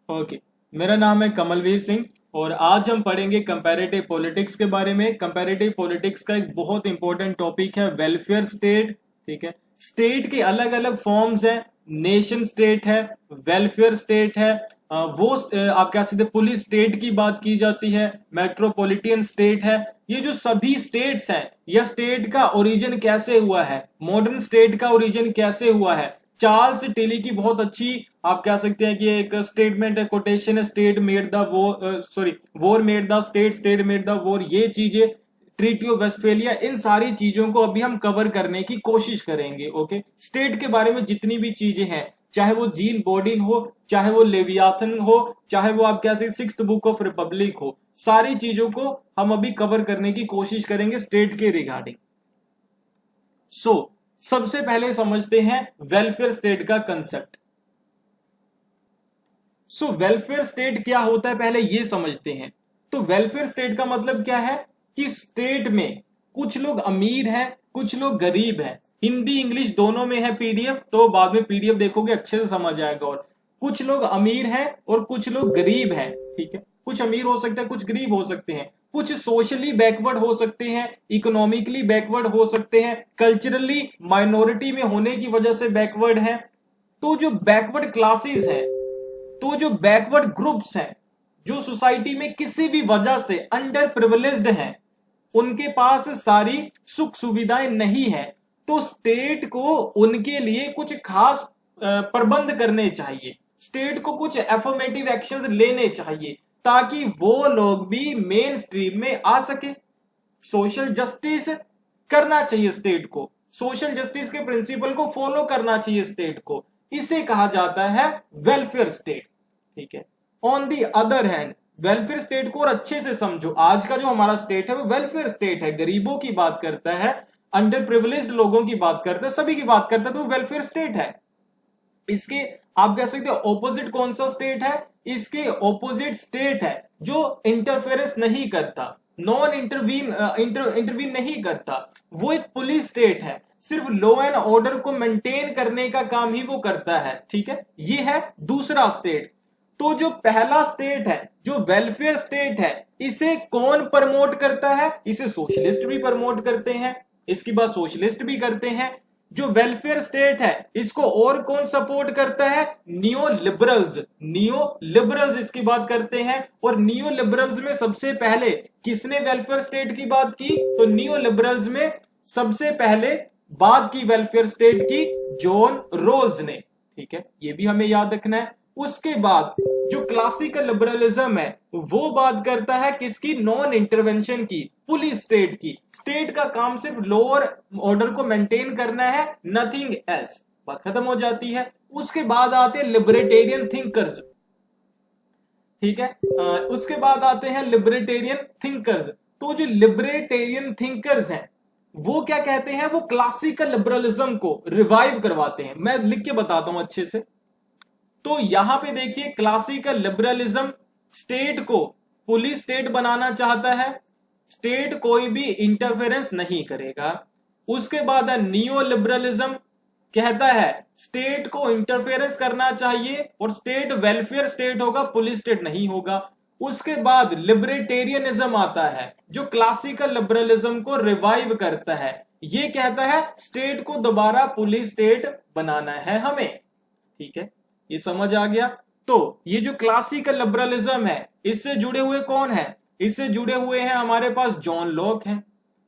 Okay. मेरा नाम है कमलवीर सिंह और आज हम पढ़ेंगे कंपैरेटिव पॉलिटिक्स के बारे में। कंपैरेटिव पॉलिटिक्स का एक बहुत इंपॉर्टेंट टॉपिक है वेलफेयर स्टेट। ठीक है, स्टेट के अलग अलग फॉर्म्स हैं। नेशन स्टेट है, वेलफेयर स्टेट है, आप कह सकते पुलिस स्टेट की बात की जाती है, मेट्रोपॉलिटन स्टेट है। ये जो सभी स्टेट्स हैं, यह स्टेट का ओरिजिन कैसे हुआ है, मॉडर्न स्टेट का ओरिजिन कैसे हुआ है। चार्ल्स टिली की बहुत अच्छी आप कह सकते हैं कि एक स्टेटमेंट है, कोटेशन है, state made the war made the state, state made the war. ये चीजें, ट्रीटी ऑफ वेस्टफेलिया, इन सारी चीजों को अभी हम कवर करने की कोशिश करेंगे। ओके, स्टेट के बारे में जितनी भी चीजें हैं, चाहे वो जीन बॉडिन हो, चाहे वो लेवियाथन हो, चाहे वो आप कह सकते सिक्स्थ बुक ऑफ रिपब्लिक हो, सारी चीजों को हम अभी कवर करने की कोशिश करेंगे स्टेट के रिगार्डिंग। सबसे पहले समझते हैं वेलफेयर स्टेट का कंसेप्ट। वेलफेयर स्टेट क्या होता है, पहले ये समझते हैं। तो वेलफेयर स्टेट का मतलब क्या है कि स्टेट में कुछ लोग अमीर हैं, कुछ लोग गरीब हैं। हिंदी इंग्लिश दोनों में है पीडीएफ, तो बाद में पीडीएफ देखोगे अच्छे से समझ आएगा। और कुछ लोग अमीर हैं और कुछ लोग गरीब हैं। ठीक है, कुछ अमीर हो सकते हैं, कुछ गरीब हो सकते हैं, कुछ सोशली बैकवर्ड हो सकते हैं, इकोनॉमिकली बैकवर्ड हो सकते हैं, कल्चरली माइनॉरिटी में होने की वजह से बैकवर्ड हैं। तो जो बैकवर्ड क्लासेस हैं, तो जो बैकवर्ड ग्रुप्स हैं, जो सोसाइटी में किसी भी वजह से अंडर प्रिविलेज्ड हैं, उनके पास सारी सुख सुविधाएं नहीं है, तो स्टेट को उनके लिए कुछ खास प्रबंध करने चाहिए। स्टेट को कुछ एफर्मेटिव एक्शंस लेने चाहिए ताकि वो लोग भी मेन स्ट्रीम में आ सके। सोशल जस्टिस करना चाहिए स्टेट को, सोशल जस्टिस के प्रिंसिपल को फॉलो करना चाहिए स्टेट को। इसे कहा जाता है वेलफेयर स्टेट। ठीक है, on the other hand welfare state को और अच्छे से समझो। आज का जो हमारा स्टेट है वो वेलफेयर स्टेट है, गरीबों की बात करता है, अंडर प्रिविलेज्ड लोगों की बात करता है, सभी की बात करता है, तो वेलफेयर स्टेट है। इसके आप कह सकते हो ऑपोजिट कौन सा स्टेट है, इसके ऑपोजिट स्टेट है जो इंटरफेरेंस नहीं करता, नॉन इंटरवीन नहीं करता। वो एक पुलिस स्टेट है, सिर्फ लॉ एंड ऑर्डर को मेंटेन करने का काम ही वो करता है। ठीक है, ये है दूसरा स्टेट। तो जो पहला स्टेट है, जो वेलफेयर स्टेट है, इसे कौन प्रमोट करता है? इसे सोशलिस्ट भी प्रमोट करते हैं, इसकी बात सोशलिस्ट भी करते हैं। जो वेलफेयर स्टेट है, इसको और कौन सपोर्ट करता है? Neo liberals. नियो लिबरल्स इसकी बात करते हैं। और नियो लिबरल्स में सबसे पहले किसने वेलफेयर स्टेट की बात की? तो नियो लिबरल्स में सबसे पहले बात की वेलफेयर स्टेट की जॉन रोल्स ने। ठीक है, ये भी हमें याद रखना है। उसके बाद जो क्लासिकल लिबरलिज्म है, वो बात करता है किसकी? नॉन इंटरवेंशन की, पुलिस स्टेट की। स्टेट का काम सिर्फ लोअर ऑर्डर को मेंटेन करना है, नथिंग एल्स। बात खत्म हो जाती है। उसके बाद आते हैं लिबर्टेरियन थिंकर्स। ठीक है, उसके बाद आते हैं लिबर्टेरियन थिंकर्स। तो जो लिबर्टेरियन थिंकर्स हैं, वो क्या कहते हैं? वो क्लासिकल लिबरलिज्म को रिवाइव करवाते हैं। मैं लिख के बताता हूं अच्छे से। तो यहां पे देखिए, क्लासिकल लिबरलिज्म स्टेट को पुलिस स्टेट बनाना चाहता है, स्टेट कोई भी इंटरफेरेंस नहीं करेगा। उसके बाद नियो लिबरलिज्म कहता है स्टेट को इंटरफेरेंस करना चाहिए और स्टेट वेलफेयर स्टेट होगा, पुलिस स्टेट नहीं होगा। उसके बाद लिबर्टेरियनिज्म आता है, जो क्लासिकल लिबरलिज्म को रिवाइव करता है। ये कहता है स्टेट को दोबारा पुलिस स्टेट बनाना है हमें। ठीक है, ये समझ आ गया। तो ये जो क्लासिकल लिबरलिज्म है, इससे जुड़े हुए कौन है? इससे जुड़े हुए हैं हमारे पास जॉन लॉक है,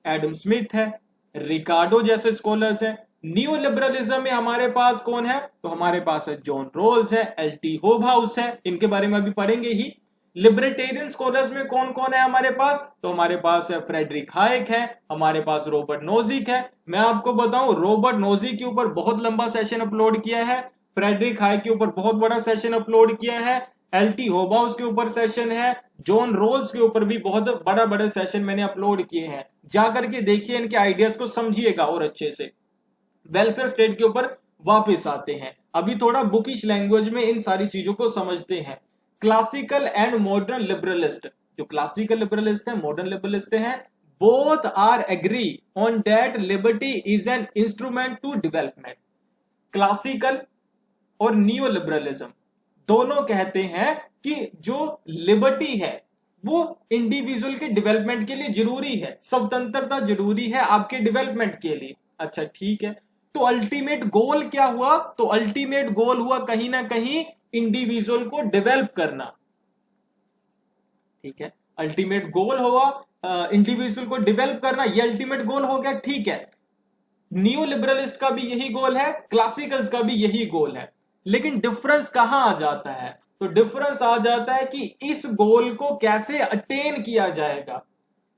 एडम स्मिथ है, रिकार्डो जैसे स्कॉलर्स हैं। न्यू लिबरलिज्म में हमारे पास कौन है? तो हमारे पास है जॉन रोल्स है, एलटी होबहाउस है, इनके बारे में अभी पढ़ेंगे ही। लिबर्टेरियन स्कॉलर्स में कौन कौन है हमारे पास? तो हमारे पास है फ्रेडरिक हाइक है, हमारे पास रॉबर्ट नोजिक है। मैं आपको बताऊं, रॉबर्ट नोजिक के ऊपर बहुत लंबा सेशन अपलोड किया है, फ्रेडरिक हाइक के ऊपर बहुत बड़ा सेशन अपलोड किया है, एलटी होबाउस के ऊपर सेशन है, जॉन रोल्स के ऊपर भी बहुत बड़ा बड़ा सेशन मैंने अपलोड किए हैं। जाकर के देखिए, इनके आइडियाज को समझिएगा और अच्छे से। वेलफेयर स्टेट के ऊपर वापस आते हैं। अभी थोड़ा बुकिश लैंग्वेज में इन सारी चीजों को समझते हैं। क्लासिकल एंड मॉडर्न लिबरलिस्ट, जो क्लासिकल लिबरलिस्ट है, मॉडर्न लिबरलिस्ट है, both are agree on that liberty is an instrument to development. Classical और नियो लिबरलिज्म दोनों कहते हैं कि जो लिबर्टी है वो इंडिविजुअल के डेवलपमेंट के लिए जरूरी है, स्वतंत्रता जरूरी है आपके डेवलपमेंट के लिए। अच्छा ठीक है, तो अल्टीमेट गोल क्या हुआ? तो अल्टीमेट गोल हुआ कहीं ना कहीं इंडिविजुअल को डेवलप करना। ठीक है, अल्टीमेट गोल हुआ इंडिविजुअल को डेवलप करना, ये अल्टीमेट गोल हो गया। ठीक है, न्यू लिबरलिस्ट का भी यही गोल है, क्लासिकल्स का भी यही गोल है, लेकिन डिफरेंस कहां आ जाता है? तो डिफरेंस आ जाता है कि इस गोल को कैसे अटेन किया जाएगा,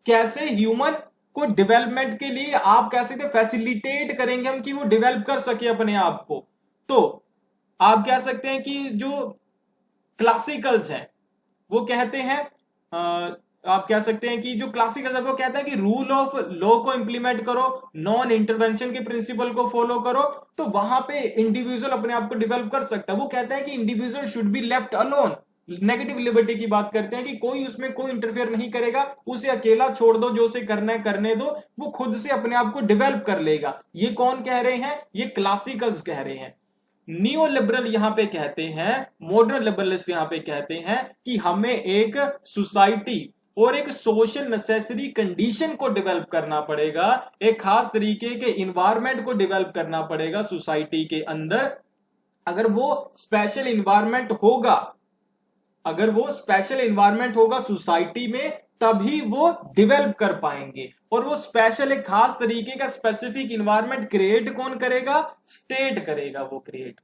कैसे ह्यूमन को डेवलपमेंट के लिए आप कैसे फैसिलिटेट करेंगे हम कि वो डेवलप कर सके अपने आप को। तो आप कह सकते हैं कि जो क्लासिकल्स हैं वो कहते हैं आप कह सकते हैं कि जो क्लासिकल है वो कहता है कि रूल ऑफ लॉ को इंप्लीमेंट करो, नॉन इंटरवेंशन के प्रिंसिपल को फॉलो करो, तो वहां पे इंडिविजुअल अपने आप को डेवलप कर सकता है। वो कहता है कि individual should be left alone. Negative liberty की बात करते हैं कि कोई उसमें कोई इंटरफेयर नहीं करेगा, उसे अकेला छोड़ दो, जो उसे करना है करने दो, वो खुद से अपने आप को डेवलप कर लेगा। ये कौन कह रहे हैं? ये क्लासिकल्स कह रहे हैं। नियो लिबरल यहां पे कहते हैं, मॉडर्न लिबरलिस्ट यहां पे कहते हैं कि हमें एक सोसाइटी और एक सोशल नेसेसरी कंडीशन को डेवलप करना पड़ेगा, एक खास तरीके के इन्वायरमेंट को डेवलप करना पड़ेगा सोसाइटी के अंदर। अगर वो स्पेशल इन्वायरमेंट होगा, अगर वो स्पेशल इन्वायरमेंट होगा सोसाइटी में, तभी वो डेवलप कर पाएंगे। और वो स्पेशल एक खास तरीके का स्पेसिफिक इन्वायरमेंट क्रिएट कौन करेगा? स्टेट करेगा वो क्रिएट।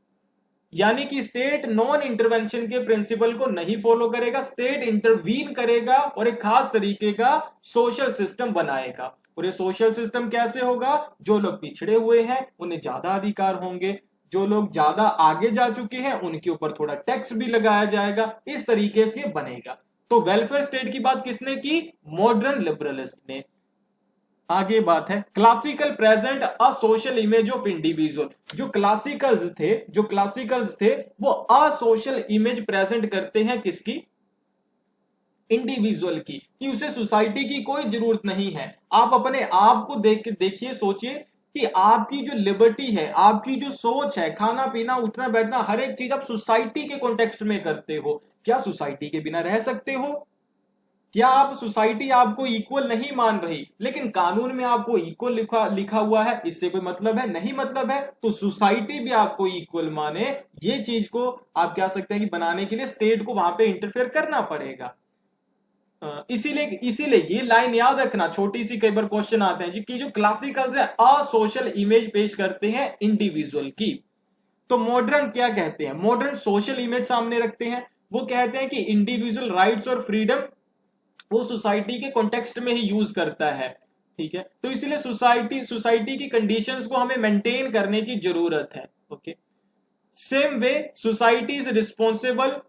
यानी कि स्टेट नॉन इंटरवेंशन के प्रिंसिपल को नहीं फॉलो करेगा, स्टेट इंटरवीन करेगा और एक खास तरीके का सोशल सिस्टम बनाएगा। और ये सोशल सिस्टम कैसे होगा? जो लोग पिछड़े हुए हैं उन्हें ज्यादा अधिकार होंगे, जो लोग ज्यादा आगे जा चुके हैं उनके ऊपर थोड़ा टैक्स भी लगाया जाएगा, इस तरीके से बनेगा। तो वेलफेयर स्टेट की बात किसने की? मॉडर्न लिबरलिस्ट ने। आगे बात है classical present a social image of individual. जो क्लासिकल्स थे वो असोशल इमेज प्रेजेंट करते हैं, किसकी? इंडिविजुअल की, कि उसे सोसाइटी की कोई जरूरत नहीं है। आप अपने आप को देखिए, सोचिए कि आपकी जो लिबर्टी है, आपकी जो सोच है, खाना पीना उठना बैठना हर एक चीज आप सोसाइटी के कॉन्टेक्स्ट में करते हो। क्या सोसाइटी के बिना रह सकते हो? क्या आप सोसाइटी आपको इक्वल नहीं मान रही, लेकिन कानून में आपको इक्वल लिखा हुआ है, इससे कोई मतलब है? नहीं मतलब है। तो सोसाइटी भी आपको इक्वल माने, ये चीज को आप कह सकते हैं कि बनाने के लिए स्टेट को वहां पे इंटरफेयर करना पड़ेगा। इसीलिए ये लाइन याद रखना, छोटी सी कई बार क्वेश्चन आते हैं कि जो क्लासिकल्स है असोशल इमेज पेश करते हैं इंडिविजुअल की। तो मॉडर्न क्या कहते हैं? मॉडर्न सोशल इमेज सामने रखते हैं। वो कहते हैं कि इंडिविजुअल राइट्स और फ्रीडम वो सोसाइटी के कॉन्टेक्स्ट में ही यूज करता है। ठीक है, तो इसलिए सोसाइटी की कंडीशंस को हमें मेंटेन करने की जरूरत है। Okay, same way society is responsible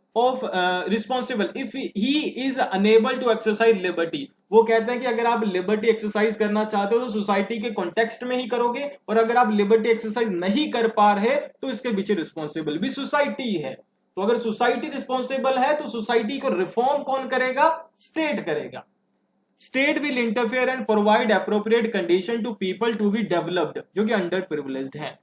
if he is unable to exercise liberty. वो कहते हैं कि अगर आप लिबर्टी एक्सरसाइज करना चाहते हो तो सोसाइटी के कॉन्टेक्स्ट में ही करोगे, और अगर आप लिबर्टी एक्सरसाइज नहीं कर पा रहे तो इसके पीछे रिस्पॉन्सिबल भी सोसाइटी है। तो अगर सोसाइटी रिस्पॉन्सिबल है तो सोसाइटी को रिफॉर्म कौन करेगा? स्टेट करेगा। State will interfere and provide appropriate condition to people to be developed, जो कि अंडर प्रिविलेज्ड है।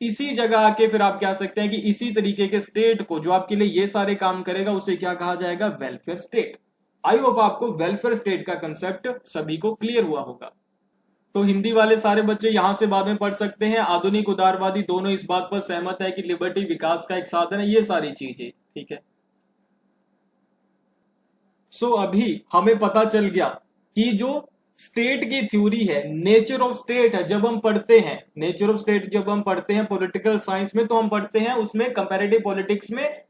इसी जगह आके फिर आप कह सकते हैं कि इसी तरीके के स्टेट को जो आपके लिए ये सारे काम करेगा उसे क्या कहा जाएगा? Welfare state. आई होप आपको वेलफेयर स्टेट का कंसेप्ट सभी को क्लियर हुआ होगा। तो हिंदी वाले सारे बच्चे यहां से बाद में पढ़ सकते हैं। आधुनिक उदारवादी दोनों इस बात पर सहमत है कि लिबर्टी विकास का एक साधन है, ये सारी चीजें। ठीक है, सो अभी हमें पता चल गया कि जो स्टेट की थ्योरी है, नेचर ऑफ स्टेट है, जब हम पढ़ते हैं नेचर ऑफ स्टेट, जब हम पढ़ते हैं पॉलिटिकल साइंस में, तो हम पढ़ते हैं उसमें कंपैरेटिव पॉलिटिक्स में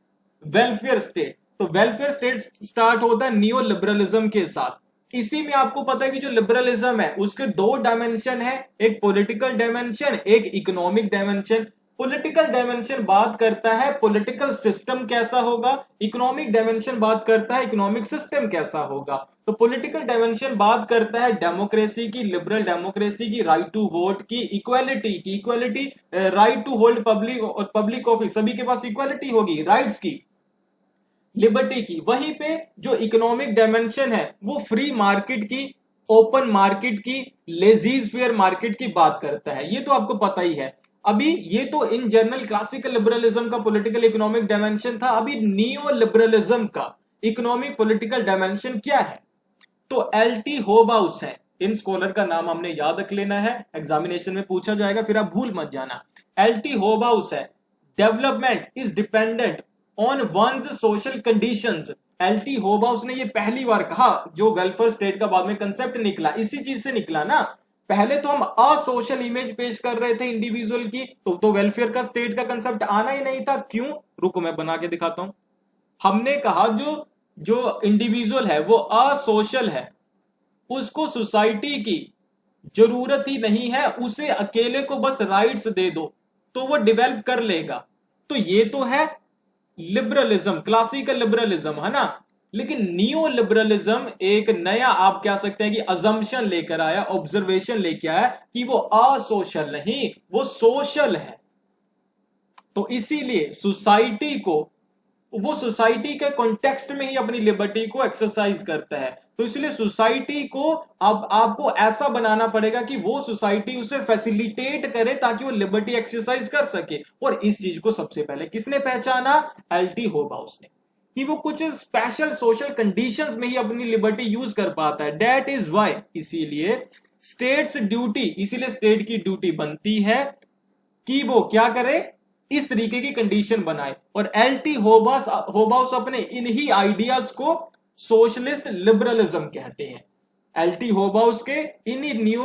वेलफेयर स्टेट। तो वेलफेयर स्टेट स्टार्ट होता है नियो लिबरलिज्म के साथ। इसी में आपको पता है कि जो लिबरलिज्म है उसके दो डायमेंशन है, एक पॉलिटिकल डायमेंशन, एक इकोनॉमिक डायमेंशन। पॉलिटिकल डायमेंशन बात करता है पॉलिटिकल सिस्टम कैसा होगा, इकोनॉमिक डायमेंशन बात करता है इकोनॉमिक सिस्टम कैसा होगा। तो पॉलिटिकल डायमेंशन बात करता है डेमोक्रेसी की, लिबरल डेमोक्रेसी की, राइट टू वोट की, equality, right to hold public office, सभी के पास इक्वालिटी होगी, राइट्स की, लिबर्टी की। वहीं पे जो इकोनॉमिक डायमेंशन है वो फ्री मार्केट की, ओपन मार्केट की, लेजीज फेयर मार्केट की बात करता है। ये तो आपको पता ही है। अभी ये तो इन जनरल क्लासिकल लिबरलिज्म का पॉलिटिकल इकोनॉमिक डायमेंशन था, अभी नियो लिबरलिज्म का इकोनॉमिक पॉलिटिकल डायमेंशन क्या है? तो एलटी होबाउस है, इन स्कॉलर का नाम हमने याद रख लेना है, एग्जामिनेशन में पूछा जाएगा, फिर आप भूल मत जाना। एलटी होबाउस है, development is dependent on one's social conditions. LT Hobhouse ने ये पहली बार कहा, जो वेलफेयर स्टेट का बाद में कंसेप्ट निकला, इसी चीज से निकला ना। पहले तो हम असोशल इमेज पेश कर रहे थे इंडिविजुअल की, तो वेलफेयर का स्टेट का कंसेप्ट आना ही नहीं था। क्यों? रुको मैं बना के दिखाता हूं। हमने कहा जो जो इंडिविजुअल है वो असोशल है, उसको सोसाइटी की जरूरत ही नहीं है, उसे अकेले को बस राइट्स दे दो तो वो डेवलप कर लेगा। तो ये तो है लिबरलिज्म, क्लासिकल लिबरलिज्म, है ना। लेकिन नियो लिबरलिज्म एक नया, आप कह सकते हैं कि अजम्पशन लेकर आया, ऑब्जर्वेशन लेके आया कि वो असोशल नहीं, वो सोशल है। तो इसीलिए सोसाइटी को, वो सोसाइटी के कॉन्टेक्स्ट में ही अपनी लिबर्टी को एक्सरसाइज करता है। तो इसलिए सोसाइटी को अब आपको ऐसा बनाना पड़ेगा कि वो सोसाइटी उसे फैसिलिटेट करे ताकि वो लिबर्टी एक्सरसाइज कर सके। और इस चीज को सबसे पहले किसने पहचाना? एलटी होबाउस ने, कि वो कुछ स्पेशल सोशल कंडीशंस में ही अपनी लिबर्टी यूज कर पाता है। दैट इज वाई, इसीलिए स्टेट्स ड्यूटी, इसीलिए स्टेट की ड्यूटी बनती है कि वो क्या करे, इस तरीके की कंडीशन बनाए। और एलटी होबाउस अपने इन्हीं आइडियाज को सोशलिस्ट लिबरलिज्म कहते हैं। एलटी होबाउस के इन्हीं न्यू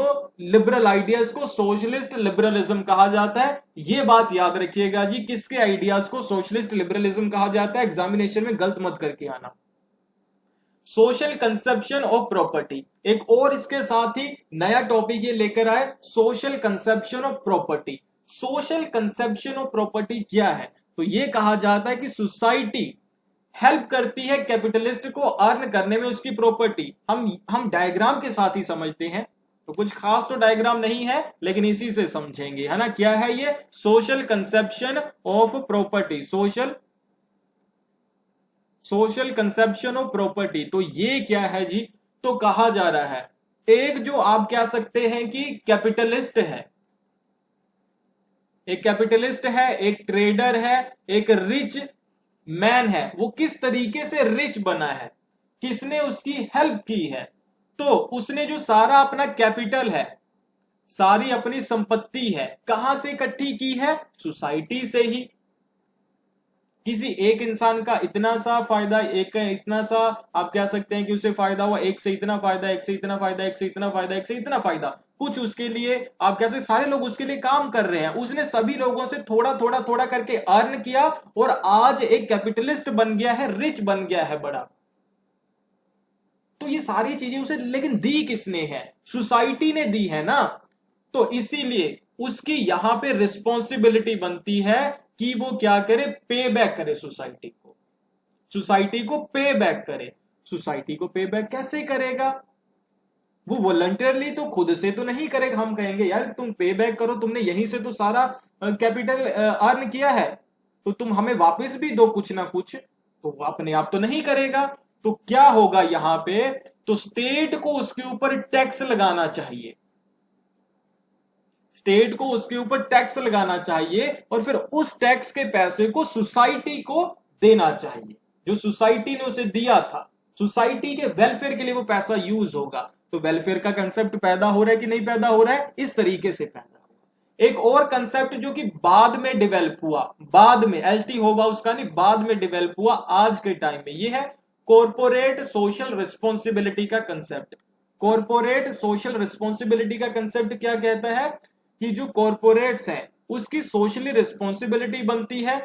लिबरल आइडियाज को सोशलिस्ट लिबरलिज्म कहा जाता है। यह बात याद रखिएगा जी, किसके आइडियाज को सोशलिस्ट लिबरलिज्म कहा जाता है, एग्जामिनेशन में गलत मत करके आना। सोशल कंसेप्शन ऑफ प्रॉपर्टी, एक और इसके साथ ही नया टॉपिक ये लेकर आए, social conception of property. Social conception of property क्या है? तो ये कहा जाता है कि सोसाइटी हेल्प करती है कैपिटलिस्ट को अर्न करने में उसकी प्रॉपर्टी। हम डायग्राम के साथ ही समझते हैं, तो कुछ खास तो डायग्राम नहीं है लेकिन इसी से समझेंगे, है ना। क्या है ये? Social conception of property, social conception of property. तो ये क्या है जी? तो कहा जा रहा है एक जो आप कह सकते हैं कि कैपिटलिस्ट है, एक कैपिटलिस्ट है, एक ट्रेडर है, एक रिच मैन है, वो किस तरीके से रिच बना है, किसने उसकी हेल्प की है? तो उसने जो सारा अपना कैपिटल है, सारी अपनी संपत्ति है, कहां से इकट्ठी की है? सोसाइटी से ही। किसी एक इंसान का इतना सा फायदा, एक का इतना सा, आप कह सकते हैं कि उसे फायदा हुआ, एक से इतना फायदा, एक से इतना फायदा, एक से इतना फायदा, एक से इतना फायदा, कुछ उसके लिए आप कैसे सारे लोग उसके लिए काम कर रहे हैं, उसने सभी लोगों से थोड़ा थोड़ा थोड़ा करके अर्न किया और आज एक कैपिटलिस्ट बन गया है, रिच बन गया है, बड़ा। तो ये सारी चीजें उसे लेकिन दी किसने है? सोसाइटी ने दी है ना। तो इसीलिए उसकी यहां पे रिस्पॉन्सिबिलिटी बनती है कि वो क्या करे, पे बैक करे सोसाइटी को, सोसाइटी को पे बैक करे। सोसाइटी को पे बैक कैसे करेगा? वो वॉलंटियरली तो खुद से तो नहीं करेगा। हम कहेंगे यार तुम पे बैक करो, तुमने यहीं से तो सारा कैपिटल अर्न किया है, तो तुम हमें वापस भी दो कुछ ना कुछ, तो वो अपने आप तो नहीं करेगा। तो क्या होगा यहां पे? तो स्टेट को उसके ऊपर टैक्स लगाना चाहिए, स्टेट को उसके ऊपर टैक्स लगाना चाहिए और फिर उस टैक्स के पैसे को सोसाइटी को देना चाहिए, जो सोसाइटी ने उसे दिया था। सोसाइटी के वेलफेयर के लिए वो पैसा यूज होगा। तो वेलफेयर का कंसेप्ट पैदा हो रहा है कि नहीं पैदा हो रहा है? इस तरीके से पैदा हुआ। एक और कंसेप्ट जो कि बाद में डेवलप हुआ, बाद में, एलटी होबाउस का नहीं, बाद में डेवलप हुआ आज के टाइम में, ये है कॉर्पोरेट सोशल रिस्पॉन्सिबिलिटी का कंसेप्ट। कॉर्पोरेट सोशल रिस्पॉन्सिबिलिटी का कंसेप्ट क्या कहता है कि जो कॉर्पोरेट्स हैं उसकी सोशली रिस्पॉन्सिबिलिटी बनती है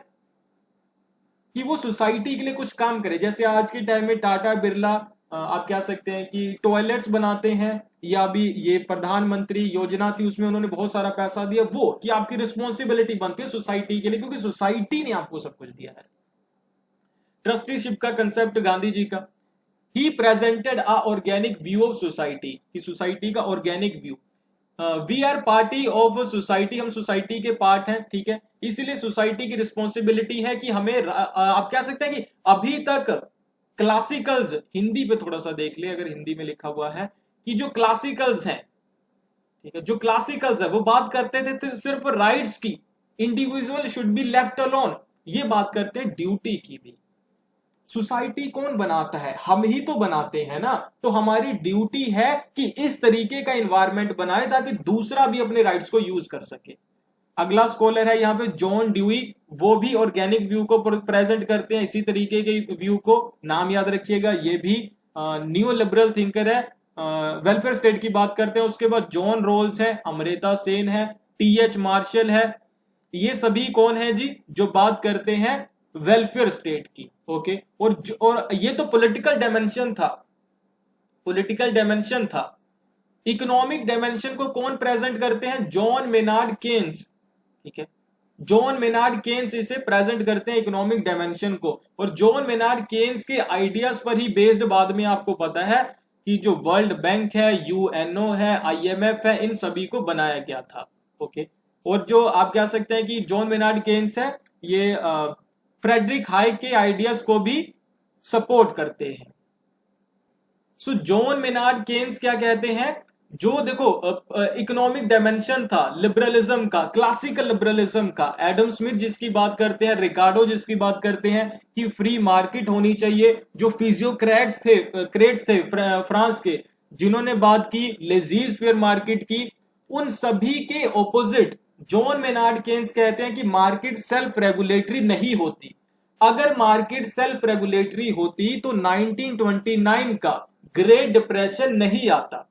कि वो सोसाइटी के लिए कुछ काम करे। जैसे आज के टाइम में टाटा बिरला, आप कह सकते हैं कि टॉयलेट्स बनाते हैं, या अभी ये प्रधानमंत्री योजना थी उसमें उन्होंने बहुत सारा पैसा दिया, वो कि आपकी रिस्पॉन्सिबिलिटी बनती है सोसाइटी के लिए, क्योंकि सोसाइटी ने आपको सब कुछ दिया है। ट्रस्टीशिप का कंसेप्ट गांधी जी का, he presented a organic view of society, की सोसाइटी का organic view. We are party of society, हम सोसाइटी के पार्ट हैं, ठीक है। इसीलिए सोसाइटी की रिस्पॉन्सिबिलिटी है कि हमें आप कह सकते हैं कि अभी तक क्लासिकल्स, हिंदी पे थोड़ा सा देख ले अगर हिंदी में लिखा हुआ है कि जो क्लासिकल्स हैं, ठीक है। जो क्लासिकल्स है वो बात करते थे सिर्फ राइट्स की, individual should be left alone, ये बात करते हैं ड्यूटी की भी। सोसाइटी कौन बनाता है? हम ही तो बनाते हैं ना, तो हमारी ड्यूटी है कि इस तरीके का इन्वायरमेंट बनाए ताकि दूसरा भी अपने राइट्स को यूज कर सके। अगला स्कॉलर है यहाँ पे जॉन ड्यूई, वो भी ऑर्गेनिक व्यू को प्रेजेंट करते हैं, इसी तरीके के व्यू को, नाम याद रखिएगा, ये भी न्यू लिबरल थिंकर है। वेलफेयर स्टेट की बात करते हैं। उसके बाद जॉन रोल्स है, अमृता सेन है, टीएच मार्शल है, ये सभी कौन है जी? जो बात करते हैं वेलफेयर स्टेट की। ओके, और ये तो पॉलिटिकल डायमेंशन था, पॉलिटिकल डायमेंशन था। इकोनॉमिक डायमेंशन को कौन प्रेजेंट करते हैं? John Maynard Keynes. ठीक है, जॉन मेनार्ड केन्स इसे प्रेजेंट करते हैं इकोनॉमिक डायमेंशन को। और जॉन मेनार्ड केन्स के आइडियाज पर ही बेस्ड बाद में आपको पता है कि जो वर्ल्ड बैंक है, यूएनओ है, आईएमएफ है, इन सभी को बनाया गया था। ओके, और जो आप कह सकते हैं कि जॉन मेनार्ड केन्स है, ये फ्रेडरिक हाइक के आइडियाज को भी सपोर्ट करते हैं। सो जॉन मेनार्ड केन्स क्या कहते हैं? जो देखो इकोनॉमिक डायमेंशन था लिबरलिज्म का, क्लासिकल लिबरलिज्म का, एडम स्मिथ जिसकी बात करते हैं, रिकार्डो जिसकी बात करते हैं कि फ्री मार्केट होनी चाहिए, जो फिजियोक्रेट्स थे, क्रेट्स थे फ्रांस के, जिन्होंने बात की लेजीज फेयर मार्केट की, उन सभी के ऑपोजिट जॉन मेनार्ड केन्स कहते हैं कि मार्केट सेल्फ रेगुलेटरी नहीं होती। अगर मार्केट सेल्फ रेगुलेटरी होती तो 1929 का ग्रेट डिप्रेशन नहीं आता।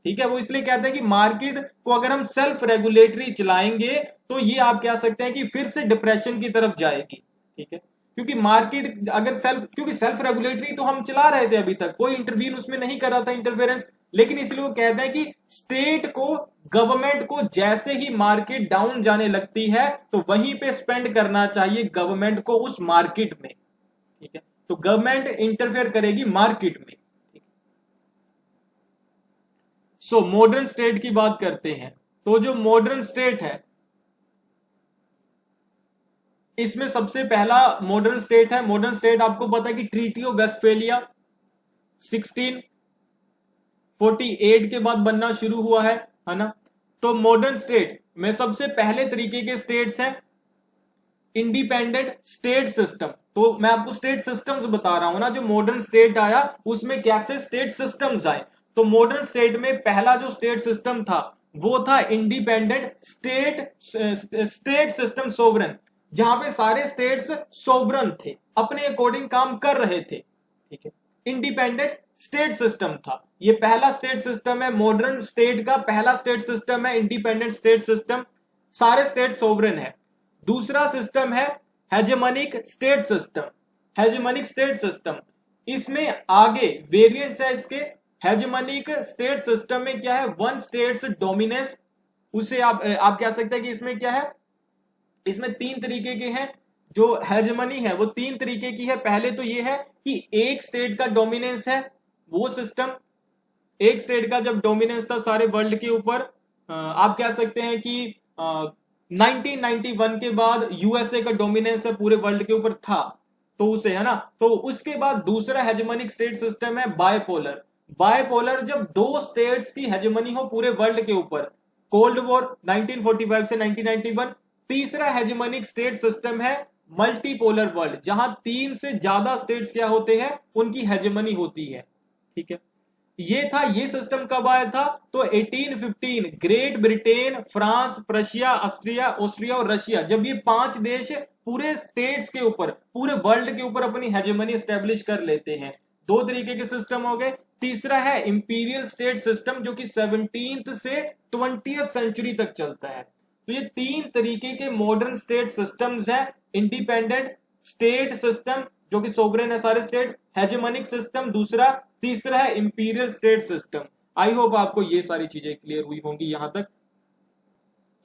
ठीक है, वो इसलिए कहते हैं कि मार्केट को अगर हम सेल्फ रेगुलेटरी चलाएंगे तो ये आप कह सकते हैं कि फिर से डिप्रेशन की तरफ जाएगी। ठीक है, क्योंकि मार्केट अगर क्योंकि सेल्फ रेगुलेटरी तो हम चला रहे थे, अभी तक कोई इंटरवीन उसमें नहीं कर रहा था, इंटरफेरेंस, लेकिन इसलिए वो कहते हैं कि स्टेट को, गवर्नमेंट को जैसे ही मार्केट डाउन जाने लगती है तो वहीं पे स्पेंड करना चाहिए गवर्नमेंट को उस मार्केट में। ठीक है, तो गवर्नमेंट इंटरफेयर करेगी मार्केट में। सो मॉडर्न स्टेट की बात करते हैं। तो जो मॉडर्न स्टेट है, इसमें सबसे पहला मॉडर्न स्टेट है, मॉडर्न स्टेट आपको पता है कि ट्रीटी ऑफ वेस्टफेलिया 1648 के बाद बनना शुरू हुआ है ना। तो मॉडर्न स्टेट में सबसे पहले तरीके के स्टेट्स हैं इंडिपेंडेंट स्टेट सिस्टम। तो मैं आपको स्टेट सिस्टम्स बता रहा हूं ना, जो मॉडर्न स्टेट आया उसमें कैसे स्टेट सिस्टम्स आए। तो मॉडर्न स्टेट में पहला जो स्टेट सिस्टम था वो था इंडिपेंडेंट स्टेट सिस्टम सोवरन, जहां पे सारे स्टेट्स सोवरन थे, अपने अकॉर्डिंग काम कर रहे थे। ठीक है, इंडिपेंडेंट स्टेट सिस्टम था, ये पहला स्टेट सिस्टम है, मॉडर्न स्टेट का पहला स्टेट सिस्टम है इंडिपेंडेंट स्टेट सिस्टम, सारे स्टेट सोवरन है। दूसरा सिस्टम है hegemonic state system, hegemonic state system, इसमें आगे वेरिएंट्स है इसके। हेजेमोनिक स्टेट सिस्टम में क्या है? वन स्टेट्स डोमिनेंस, उसे आप कह सकते हैं कि इसमें क्या है, इसमें तीन तरीके के हैं। जो हेजेमनी है वो तीन तरीके की है। पहले तो ये है कि एक स्टेट का डोमिनेंस है, वो सिस्टम, एक स्टेट का जब डोमिनेंस था सारे वर्ल्ड के ऊपर, आप कह सकते हैं कि 1991 के बाद यूएसए का डोमिनेंस है पूरे वर्ल्ड के ऊपर था, तो उसे, है ना। तो उसके बाद दूसरा हेजेमोनिक स्टेट सिस्टम है बायपोलर। बायपोलर जब दो स्टेट्स की हेजेमनी हो पूरे वर्ल्ड के ऊपर, कोल्ड वॉर 1945 से 1991। तीसरा हेजेमोनिक स्टेट सिस्टम है मल्टीपोलर वर्ल्ड, जहां तीन से ज्यादा स्टेट्स क्या होते हैं, उनकी हेजेमनी होती है। ठीक है, ये था, ये सिस्टम कब आया था? तो 1815 great Britain, France, Prussia, Austria और रशिया, जब ये पांच देश पूरे स्टेट्स के ऊपर, पूरे वर्ल्ड के ऊपर अपनी हेजेमनी स्टैब्लिश कर लेते हैं। दो तरीके के सिस्टम हो गए। तीसरा है इंपीरियल स्टेट सिस्टम, जो कि 17th से 20th सेंचुरी तक चलता है। तो ये तीन तरीके के मॉडर्न स्टेट सिस्टम्स हैं। इंडिपेंडेंट स्टेट सिस्टम, जो कि सोवरेन है सारे स्टेट, हेजेमोनिक सिस्टम दूसरा, तीसरा है imperial state system. I hope आपको ये सारी चीजें क्लियर हुई होंगी यहां तक।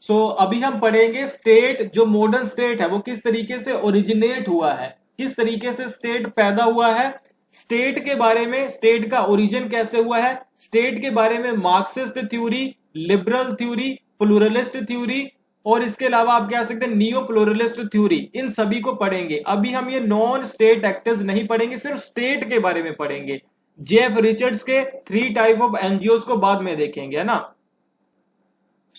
सो अभी हम पढ़ेंगे स्टेट, जो मॉडर्न स्टेट है वो किस तरीके से ओरिजिनेट हुआ है, किस तरीके से स्टेट पैदा हुआ है, स्टेट के बारे में, स्टेट का ओरिजिन कैसे हुआ है, स्टेट के बारे में Marxist theory, liberal theory, pluralist theory, और इसके अलावा आप कह सकते हैं नियो प्लूरलिस्ट थ्योरी, इन सभी को पढ़ेंगे। अभी हम ये नॉन स्टेट एक्टर्स नहीं पढ़ेंगे, सिर्फ स्टेट के बारे में पढ़ेंगे। जेएफ रिचर्ड्स के 3 टाइप ऑफ एनजीओ को बाद में देखेंगे, है ना।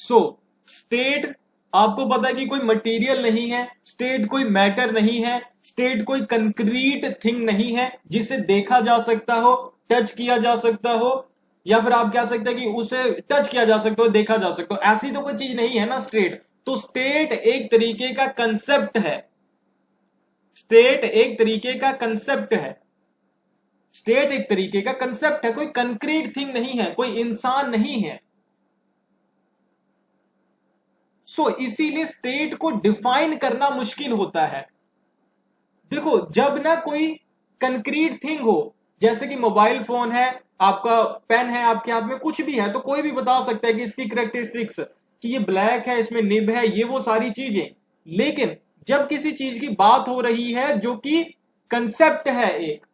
सो स्टेट आपको पता है कि कोई मटेरियल नहीं है, स्टेट कोई मैटर नहीं है, स्टेट कोई कंक्रीट थिंग नहीं है जिसे देखा जा सकता हो, टच किया जा सकता हो, या फिर आप कह सकते हैं कि उसे टच किया जा सकता हो, देखा जा सकता हो, ऐसी तो कोई चीज नहीं है ना स्टेट। तो स्टेट एक तरीके का कंसेप्ट है, स्टेट एक तरीके का कंसेप्ट है, स्टेट एक तरीके का कंसेप्ट है, कोई कंक्रीट थिंग नहीं है, कोई इंसान नहीं है। सो इसीलिए स्टेट को डिफाइन करना मुश्किल होता है। देखो जब ना कोई कंक्रीट थिंग हो, जैसे कि मोबाइल फोन है, आपका पेन है आपके हाथ में, कुछ भी है, तो कोई भी बता सकता है कि इसकी करेक्टरिस्टिक्स कि ये ब्लैक है, इसमें निब है, ये वो सारी चीजें। लेकिन जब किसी चीज की बात हो रही है जो कि कंसेप्ट है एक,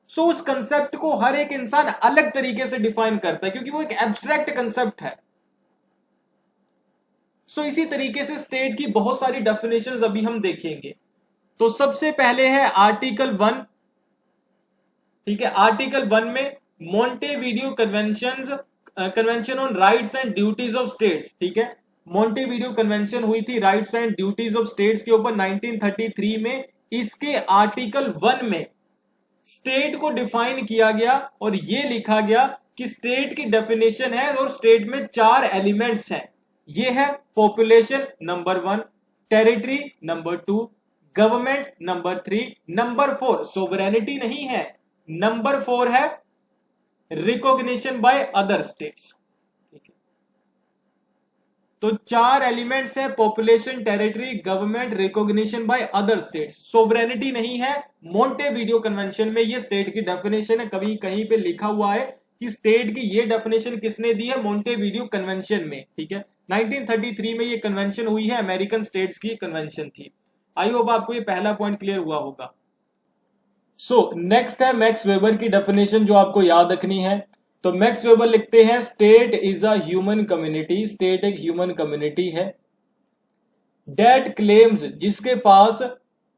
सो उस कंसेप्ट को हर एक इंसान अलग तरीके से डिफाइन करता है, क्योंकि वो एक एब्स्ट्रैक्ट कंसेप्ट है। सो इसी तरीके से स्टेट की बहुत सारी डेफिनेशंस अभी हम देखेंगे। तो सबसे पहले है आर्टिकल 1। ठीक है, आर्टिकल 1 में मोंटेविडियो convention on rights and duties of states. ठीक है, मोंटेविडियो कन्वेंशन हुई थी rights and duties of states के ऊपर 1933 में। इसके आर्टिकल 1 में स्टेट को डिफाइन किया गया और यह लिखा गया कि स्टेट की डेफिनेशन है और स्टेट में 4 एलिमेंट्स हैं। ये है population number 1, territory number 2, government number 3, number 4 sovereignty नहीं है, नंबर 4 है रिकॉग्निशन बाय अदर स्टेट्स। तो 4 एलिमेंट्स है, population, territory, government, recognition by other states, sovereignty नहीं है। मोंटेविडियो कन्वेंशन में ये स्टेट की डेफिनेशन है, कभी कहीं पे लिखा हुआ है कि स्टेट की ये डेफिनेशन किसने दी है, मोंटेविडियो कन्वेंशन में। ठीक है, 1933 में ये कन्वेंशन हुई है, अमेरिकन स्टेट्स की कन्वेंशन थी। आई होप आपको ये पहला पॉइंट क्लियर हुआ होगा। सो नेक्स्ट है मैक्स वेबर की डेफिनेशन जो आपको याद रखनी है। तो मैक्स वेबर लिखते हैं state is a human community, state एक ह्यूमन कम्युनिटी है, डेट क्लेम्स जिसके पास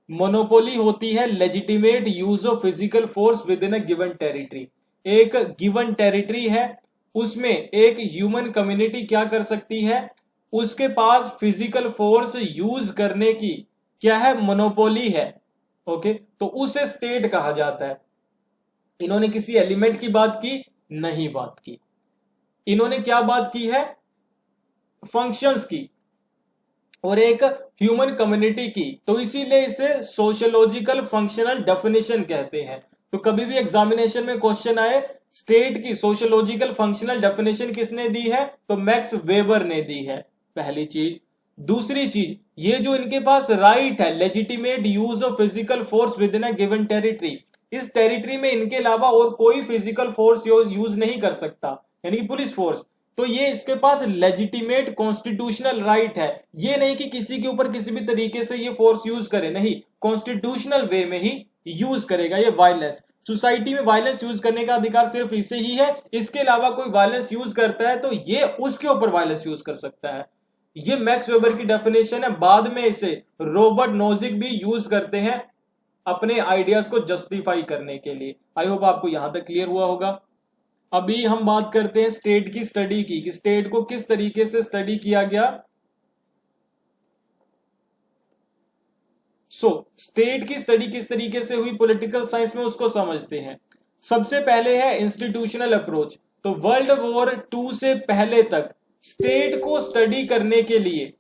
मोनोपोली होती है legitimate use of physical force with in a given territory. एक गिवन टेरिटरी है, उसमें एक ह्यूमन कम्युनिटी क्या कर सकती है, उसके पास फिजिकल फोर्स यूज करने की क्या है, मोनोपोली है। ओके, तो उसे स्टेट कहा जाता है। इन्होंने किसी एलिमेंट की बात की नहीं, बात की इन्होंने क्या बात की है, फंक्शंस की और एक ह्यूमन कम्युनिटी की। तो इसीलिए इसे सोशियोलॉजिकल फंक्शनल डेफिनेशन कहते हैं। तो कभी भी एग्जामिनेशन में क्वेश्चन आए स्टेट की सोशियोलॉजिकल फंक्शनल डेफिनेशन किसने दी है, तो मैक्स वेबर ने दी है, पहली चीज। दूसरी चीज, ये जो इनके पास राइट है legitimate use of physical force with in a given territory, इस टेरिटरी में इनके अलावा और कोई फिजिकल फोर्स यूज नहीं कर सकता, यानी कि पुलिस फोर्स। तो ये इसके पास लेजिटिमेट कॉन्स्टिट्यूशनल राइट है, ये नहीं कि किसी के ऊपर किसी भी तरीके से ये फोर्स यूज करे, नहीं, कॉन्स्टिट्यूशनल वे में ही यूज करेगा ये वायलेंस। सोसाइटी में वायलेंस यूज करने का अधिकार सिर्फ इसे ही है, इसके अलावा कोई वायलेंस यूज करता है तो ये उसके ऊपर वायलेंस यूज कर सकता है। ये मैक्स वेबर की डेफिनेशन है, बाद में इसे रॉबर्ट नोजिक भी यूज करते हैं अपने आइडियाज को जस्टिफाई करने के लिए। आई होप आपको यहां तक क्लियर हुआ होगा। अभी हम बात करते हैं स्टेट की स्टडी की, कि स्टेट को किस तरीके से स्टडी किया गया। स्टेट की स्टडी किस तरीके से हुई पॉलिटिकल साइंस में, उसको समझते हैं। सबसे पहले है इंस्टीट्यूशनल अप्रोच। तो वर्ल्ड वॉर 2 से पहले तक स्टेट को स्टडी करने के लिए,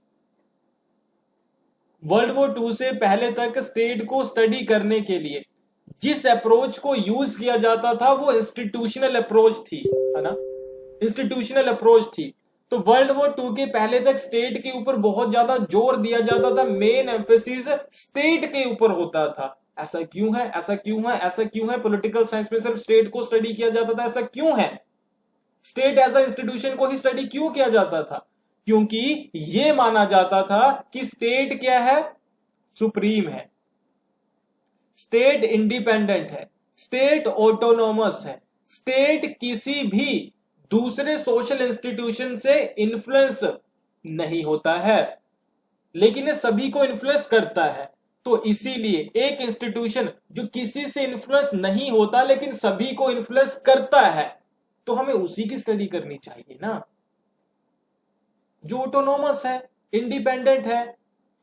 वर्ल्ड वॉर 2 से पहले तक स्टेट को स्टडी करने के लिए जिस अप्रोच को यूज किया जाता था वो इंस्टीट्यूशनल अप्रोच थी, है ना, इंस्टीट्यूशनल अप्रोच थी। तो वर्ल्ड वॉर 2 के पहले तक स्टेट के ऊपर बहुत ज्यादा जोर दिया जाता था, मेन एम्फेसिस स्टेट के ऊपर होता था। ऐसा क्यों है, ऐसा क्यों है, ऐसा क्यों है, पॉलिटिकल साइंस में सिर्फ स्टेट को स्टडी किया जाता था, ऐसा क्यों है, स्टेट एज अ इंस्टीट्यूशन को ही स्टडी क्यों किया जाता था, क्योंकि यह माना जाता था कि स्टेट क्या है, सुप्रीम है, स्टेट इंडिपेंडेंट है, स्टेट ऑटोनोमस है, स्टेट किसी भी दूसरे सोशल इंस्टीट्यूशन से इन्फ्लुएंस नहीं होता है, लेकिन ये सभी को इन्फ्लुएंस करता है। तो इसीलिए एक इंस्टीट्यूशन जो किसी से इन्फ्लुएंस नहीं होता लेकिन सभी को इन्फ्लुएंस करता है, तो हमें उसी की स्टडी करनी चाहिए ना। जो ऑटोनोमस है, इंडिपेंडेंट है,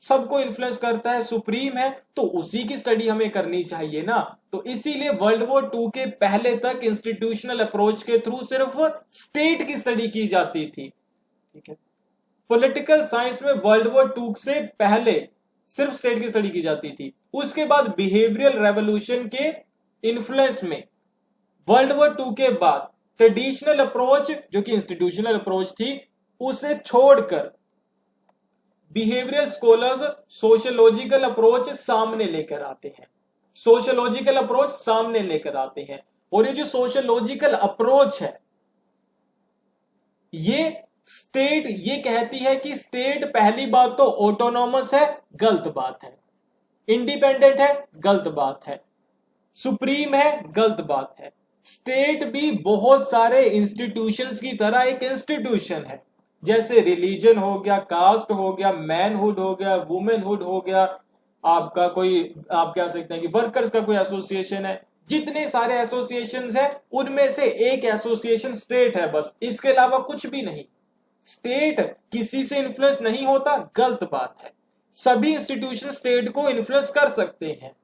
सबको इन्फ्लुएंस करता है, सुप्रीम है, तो उसी की स्टडी हमें करनी चाहिए ना। तो इसीलिए वर्ल्ड वॉर टू के पहले तक इंस्टीट्यूशनल अप्रोच के थ्रू सिर्फ स्टेट की स्टडी की जाती थी। ठीक है, पॉलिटिकल साइंस में वर्ल्ड वॉर टू से पहले सिर्फ स्टेट की स्टडी की जाती थी। उसके बाद बिहेवियरल रेवोल्यूशन के इन्फ्लुएंस में वर्ल्ड वॉर टू के बाद ट्रेडिशनल अप्रोच जो कि इंस्टीट्यूशनल अप्रोच थी उसे छोड़कर बिहेवियरल स्कॉलर्स सोशियोलॉजिकल अप्रोच सामने लेकर आते हैं, सोशियोलॉजिकल अप्रोच सामने लेकर आते हैं। और ये जो सोशियोलॉजिकल अप्रोच है, ये स्टेट ये कहती है कि स्टेट पहली बात तो ऑटोनॉमस है, गलत बात है, इंडिपेंडेंट है, गलत बात है, सुप्रीम है, गलत बात है। स्टेट भी बहुत सारे इंस्टीट्यूशंस की तरह एक इंस्टीट्यूशन है, जैसे रिलीजन हो गया, कास्ट हो गया, मैनहुड हो गया, वुमेनहुड हो गया, आपका कोई आप कह सकते हैं कि वर्कर्स का कोई एसोसिएशन है। जितने सारे एसोसिएशंस हैं उनमें से एक एसोसिएशन स्टेट है, बस, इसके अलावा कुछ भी नहीं। स्टेट किसी से इन्फ्लुएंस नहीं होता, गलत बात है। सभी इंस्टीट्यूशन स्टेट को इन्फ्लुएंस कर सकते हैं।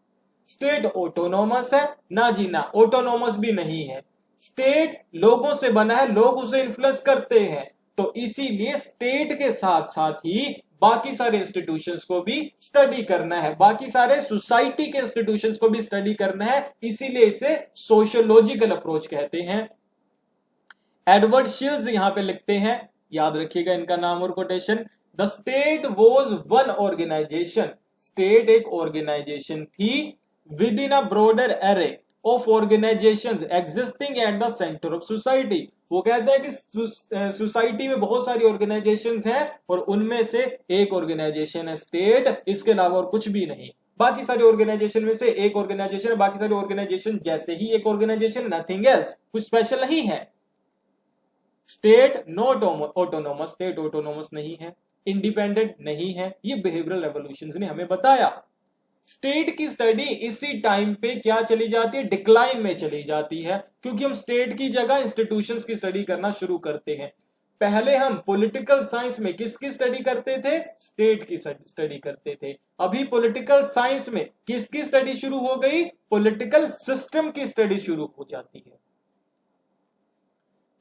स्टेट ऑटोनोमस है ना जी ना, ऑटोनोमस भी नहीं है। स्टेट लोगों से बना है, लोग उसे इन्फ्लुएंस करते हैं, तो इसीलिए स्टेट के साथ साथ ही बाकी सारे इंस्टीट्यूशंस को भी स्टडी करना है, बाकी सारे सोसाइटी के इंस्टीट्यूशंस को भी स्टडी करना है, इसीलिए इसे सोशियोलॉजिकल अप्रोच कहते हैं। एडवर्ड शिल्स यहां पे लिखते हैं, याद रखिएगा इनका नाम और quotation, the state was one organisation, state एक ऑर्गेनाइजेशन थी, within a broader array of organisations existing at the centre of society. वो कहते हैं कि सोसाइटी में बहुत सारी ऑर्गेनाइजेशंस हैं और उनमें से एक ऑर्गेनाइजेशन है स्टेट, इसके अलावा और कुछ भी नहीं। बाकी सारी ऑर्गेनाइजेशन में से एक ऑर्गेनाइजेशन है, बाकी सारी ऑर्गेनाइजेशन जैसे ही एक ऑर्गेनाइजेशन, नथिंग एल्स, कुछ स्पेशल नहीं है। State not autonomous, state autonomous नहीं है, इंडिपेंडेंट नहीं है, ये बिहेवियरल रेवोल्यूशंस ने हमें बताया। स्टेट की स्टडी इसी टाइम पे क्या चली जाती है, डिक्लाइन में चली जाती है, क्योंकि हम स्टेट की जगह इंस्टीट्यूशंस की स्टडी करना शुरू करते हैं। पहले हम पॉलिटिकल साइंस में किसकी स्टडी करते थे, स्टेट की स्टडी करते थे। अभी पॉलिटिकल साइंस में किसकी स्टडी शुरू हो गई, पॉलिटिकल सिस्टम की स्टडी शुरू हो जाती है।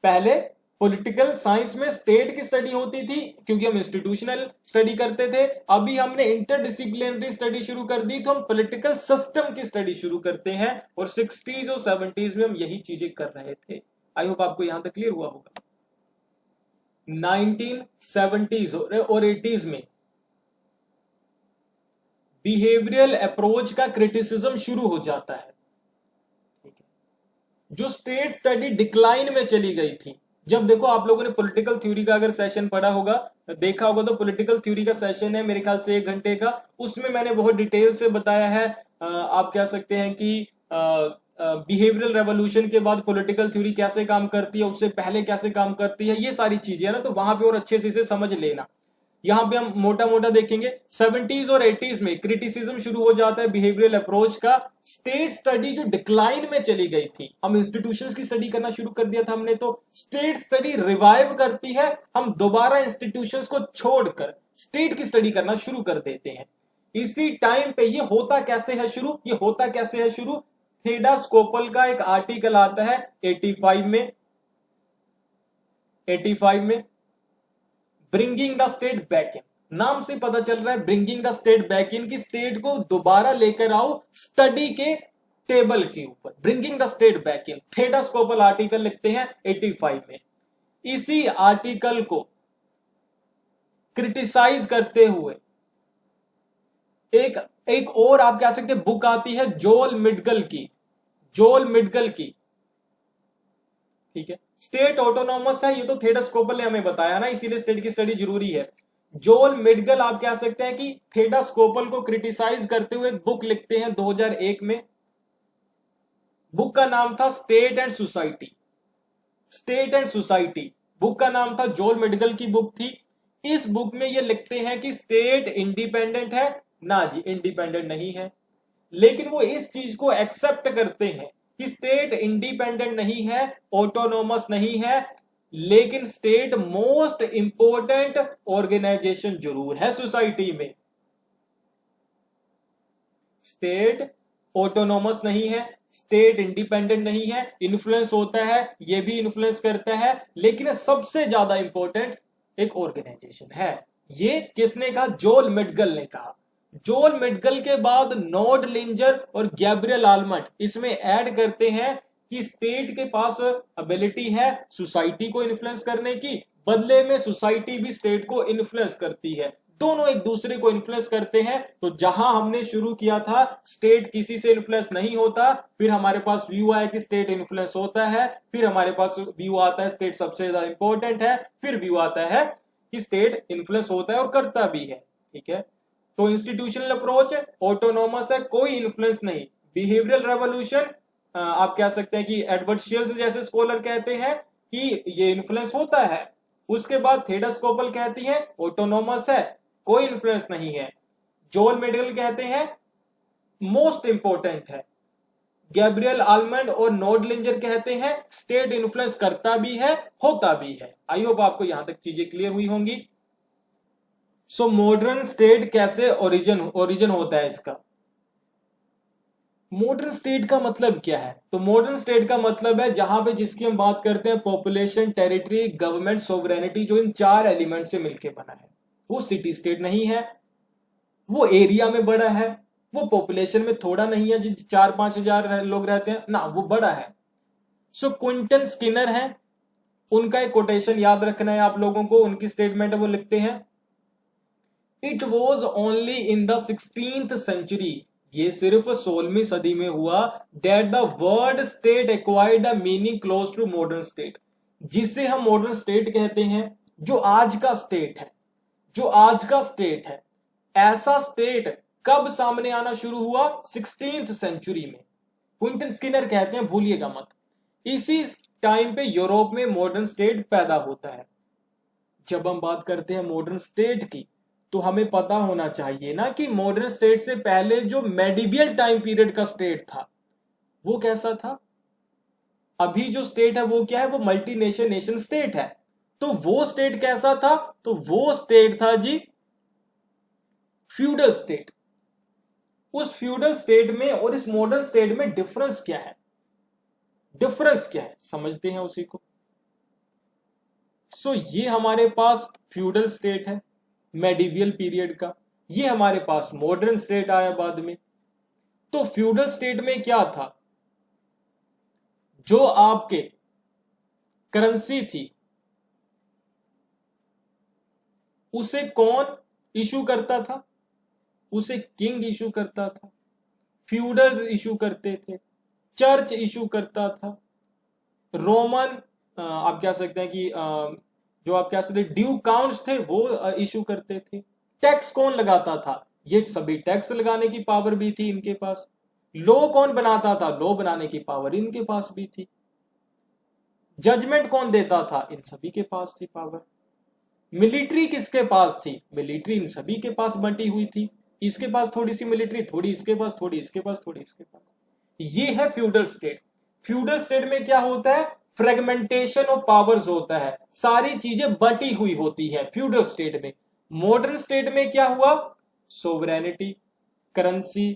पहले पॉलिटिकल साइंस में स्टेट की स्टडी होती थी क्योंकि हम इंस्टीट्यूशनल स्टडी करते थे। अभी हमने इंटरडिसिप्लिनरी स्टडी शुरू कर दी, तो हम पॉलिटिकल सिस्टम की स्टडी शुरू करते हैं, और 60s और 70s में हम यही चीजें कर रहे थे। आई होप आपको यहां तक क्लियर हुआ होगा। 1970s और 80s में बिहेवियरल अप्रोच का क्रिटिसिज्म शुरू हो जाता है। जो स्टेट स्टडी डिक्लाइन में चली गई थी, जब देखो आप लोगों ने पॉलिटिकल थ्योरी का अगर सेशन पढ़ा होगा, देखा होगा, तो पॉलिटिकल थ्योरी का सेशन है मेरे ख्याल से 1 घंटे का, उसमें मैंने बहुत डिटेल से बताया है। आप कह सकते हैं कि बिहेवियरल रेवोल्यूशन के बाद पॉलिटिकल थ्योरी कैसे काम करती है, उससे पहले कैसे काम करती है, ये सारी चीजें है ना, तो वहां पे और अच्छे से इसे समझ लेना। यहां पे हम मोटा मोटा देखेंगे। 70s और 80s में क्रिटिसिज्म शुरू हो जाता है बिहेवियरल अप्रोच का। स्टेट स्टडी जो डिक्लाइन में चली गई थी, हम इंस्टीट्यूशंस की स्टडी करना शुरू कर दिया था हमने, तो स्टेट स्टडी रिवाइव करती है, हम दोबारा इंस्टीट्यूशंस को छोड़कर स्टेट की स्टडी करना शुरू कर देते हैं। इसी टाइम पे ये होता कैसे है शुरू, ये होता कैसे है शुरू, थेडा स्कोपल का एक आर्टिकल आता है 85 में, ब्रिंगिंग द स्टेट बैक इन, नाम से पता चल रहा है ब्रिंगिंग द स्टेट बैक इन, की स्टेट को दोबारा लेकर आओ स्टडी के टेबल के ऊपर, bringing the state back in. Theda Skocpol article लिखते हैं 85 में। इसी आर्टिकल को क्रिटिसाइज करते हुए एक और आप कह सकते हैं बुक आती है जोल मिडगल की, ठीक है। स्टेट ऑटोनॉमस है, ये तो थेडा स्कोपल ने हमें बताया ना, इसीलिए स्टेट की स्टडी जरूरी है। जोल मिडगल आप कह सकते हैं कि थेडा स्कोपल को क्रिटिसाइज करते हुए एक बुक लिखते हैं 2001 में। बुक का नाम था स्टेट एंड सोसाइटी, बुक का नाम था, जोल मिडगल की बुक थी। इस बुक में ये लिखते हैं कि स्टेट इंडिपेंडेंट है ना जी, इंडिपेंडेंट नहीं है, लेकिन वो इस चीज को एक्सेप्ट करते हैं कि स्टेट इंडिपेंडेंट नहीं है, ऑटोनोमस नहीं है, लेकिन स्टेट मोस्ट इंपॉर्टेंट ऑर्गेनाइजेशन जरूर है सोसाइटी में। स्टेट ऑटोनोमस नहीं है, स्टेट इंडिपेंडेंट नहीं है, इन्फ्लुएंस होता है, ये भी इन्फ्लुएंस करता है, लेकिन सबसे ज्यादा इंपॉर्टेंट एक ऑर्गेनाइजेशन है। ये किसने कहा? जोल मेडगल ने कहा। जोल मेडगल के बाद नॉर्ड लिंजर और गैब्रियल आलमंड इसमें ऐड करते हैं कि स्टेट के पास एबिलिटी है सोसाइटी को इन्फ्लुएंस करने की, बदले में सोसाइटी भी स्टेट को इन्फ्लुएंस करती है, दोनों एक दूसरे को इन्फ्लुएंस करते हैं। तो जहां हमने शुरू किया था स्टेट किसी से इन्फ्लुएंस नहीं होता, फिर हमारे पास व्यू आया कि स्टेट इन्फ्लुएंस होता है, फिर हमारे पास व्यू आता है स्टेट सबसे ज्यादा इंपॉर्टेंट है, फिर व्यू आता है कि स्टेट इन्फ्लुएंस होता है और करता भी है। ठीक है, तो इंस्टीट्यूशनल अप्रोच ऑटोनोमस है, कोई इन्फ्लुएंस नहीं। बिहेवियरल रेवोल्यूशन आप कह सकते हैं कि एडवर्ड शिल्स जैसे स्कॉलर कहते हैं कि ये इन्फ्लुएंस होता है। उसके बाद थेडा स्कोपल कहती है ऑटोनोमस है, कोई इन्फ्लुएंस नहीं है। जोल मेडगल कहते हैं मोस्ट इंपॉर्टेंट है। गैब्रियल आलमंड और नॉर्ड लिंजर कहते हैं स्टेट इन्फ्लुएंस करता भी है, होता भी है। आई होप आपको यहां तक चीजें क्लियर हुई होंगी। सो मॉडर्न स्टेट कैसे ओरिजिन होता है इसका? मॉडर्न स्टेट का मतलब क्या है? तो मॉडर्न स्टेट का मतलब है जहां पे जिसकी हम बात करते हैं पॉपुलेशन, टेरिटरी, गवर्नमेंट, सोवरेनिटी, जो इन चार एलिमेंट से मिलकर बना है। वो सिटी स्टेट नहीं है, वो एरिया में बड़ा है, वो पॉपुलेशन में थोड़ा नहीं है, जिन 4-5 हजार लोग रहते हैं ना, वो बड़ा है। सो क्विंटन स्किनर है, उनका एक कोटेशन याद रखना है आप लोगों को, उनकी स्टेटमेंट है, वो लिखते हैं it was only in the 16th century, ये सिर्फ 16वीं सदी में हुआ, that the word state acquired a meaning close to modern state, जिसे हम मॉडर्न स्टेट कहते हैं। जो आज का स्टेट है, जो आज का स्टेट है, ऐसा स्टेट कब सामने आना शुरू हुआ? 16th सेंचुरी में। क्विंटन स्किनर कहते हैं, भूलिएगा मत, इसी टाइम पे यूरोप में मॉडर्न स्टेट पैदा होता है। जब हम बात करते हैं मॉडर्न स्टेट की, तो हमें पता होना चाहिए ना कि मॉडर्न स्टेट से पहले जो मेडिवियल टाइम पीरियड का स्टेट था वो कैसा था। अभी जो स्टेट है वो क्या है? वो मल्टी नेशन स्टेट है। तो वो स्टेट कैसा था? तो वो स्टेट था जी फ्यूडल स्टेट। उस फ्यूडल स्टेट में और इस मॉडर्न स्टेट में डिफरेंस क्या है? डिफरेंस क्या है समझते हैं उसी को। सो ये हमारे पास फ्यूडल स्टेट है मेडिवियल पीरियड का, ये हमारे पास मॉडर्न स्टेट आया बाद में। तो फ्यूडल स्टेट में क्या था? जो आपके करेंसी थी उसे कौन इशू करता था? उसे किंग इशू करता था, फ्यूडल्स इशू करते थे, चर्च इशू करता था, रोमन आप कह सकते हैं कि जो आप कह सकते ड्यू काउंट्स थे वो इशू करते थे। टैक्स कौन लगाता था? ये सभी टैक्स लगाने की पावर भी थी इनके पास। लॉ कौन बनाता था? लॉ बनाने की पावर इनके पास भी थी। जजमेंट कौन देता था? इन सभी के पास थी पावर। मिलिट्री किसके पास थी? मिलिट्री इन सभी के पास बंटी हुई थी, इसके पास थोड़ी सी मिलिट्री, थोड़ी इसके पास, थोड़ी इसके पास, थोड़ी इसके पास। ये है फ्यूडल स्टेट। फ्यूडल स्टेट में क्या होता है? फ्रेगमेंटेशन ऑफ पावर्स होता है, सारी चीजें बटी हुई होती है फ्यूडल स्टेट में। मॉडर्न स्टेट में क्या हुआ? Sovereignty, currency,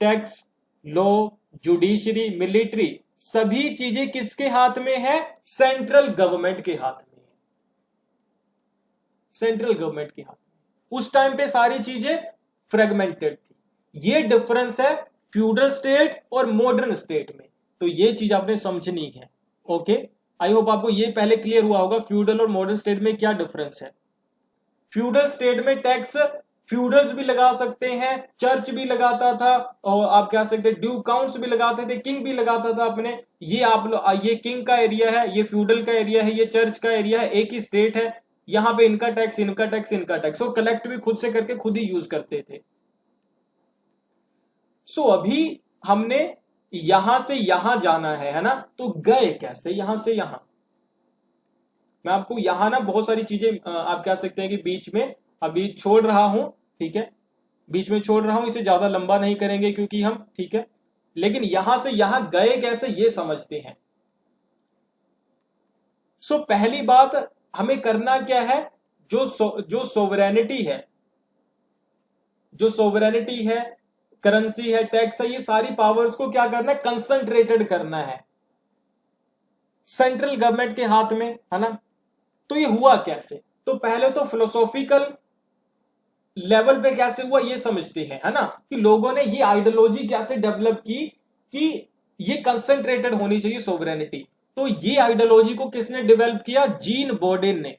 tax, law, judiciary, military, सभी चीजें किसके हाथ में है? सेंट्रल गवर्नमेंट के हाथ में है, सेंट्रल गवर्नमेंट के हाथ में। उस टाइम पे सारी चीजें फ्रेगमेंटेड थी। ये डिफरेंस है फ्यूडल स्टेट और मॉडर्न स्टेट में। तो ये चीज आपने समझनी है। ओके, आई होप आपको ये पहले क्लियर हुआ होगा फ्यूडल और मॉडर्न स्टेट में क्या डिफरेंस है। फ्यूडल स्टेट में टैक्स फ्यूडल्स भी लगा सकते हैं, चर्च भी लगाता था, और आप कह सकते हैं ड्यू काउंट्स भी लगाते थे, किंग भी लगाता था अपने। ये ये किंग का एरिया है, ये फ्यूडल का एरिया है, ये चर्च का एरिया है, एक ही स्टेट है, यहां पे इनका टैक्स, इनका टैक्स, इनका टैक्स। वो कलेक्ट भी खुद से करके खुद ही यूज करते थे। सो अभी हमने यहां से यहां जाना है ना, तो गए कैसे यहां से यहां? मैं आपको यहां ना बहुत सारी चीजें आप कह सकते हैं कि बीच में अभी छोड़ रहा हूं, ठीक है, बीच में छोड़ रहा हूं, इसे ज्यादा लंबा नहीं करेंगे क्योंकि हम, ठीक है, लेकिन यहां से यहां गए कैसे ये समझते हैं। सो पहली बात हमें करना क्या है, जो सोवरेनिटी है, जो सोवरेनिटी है, करेंसी है, टैक्स है, ये सारी पावर्स को क्या करना है, कंसंट्रेटेड करना है सेंट्रल गवर्नमेंट के हाथ में, है ना। तो ये हुआ कैसे, तो पहले तो फिलोसॉफिकल लेवल पे कैसे हुआ ये समझते हैं, है ना, कि लोगों ने ये आइडियोलॉजी कैसे डेवलप की कि ये कंसंट्रेटेड होनी चाहिए सोवरेनिटी। तो ये आइडियोलॉजी को किसने डेवलप किया, जीन बोर्डिन ने।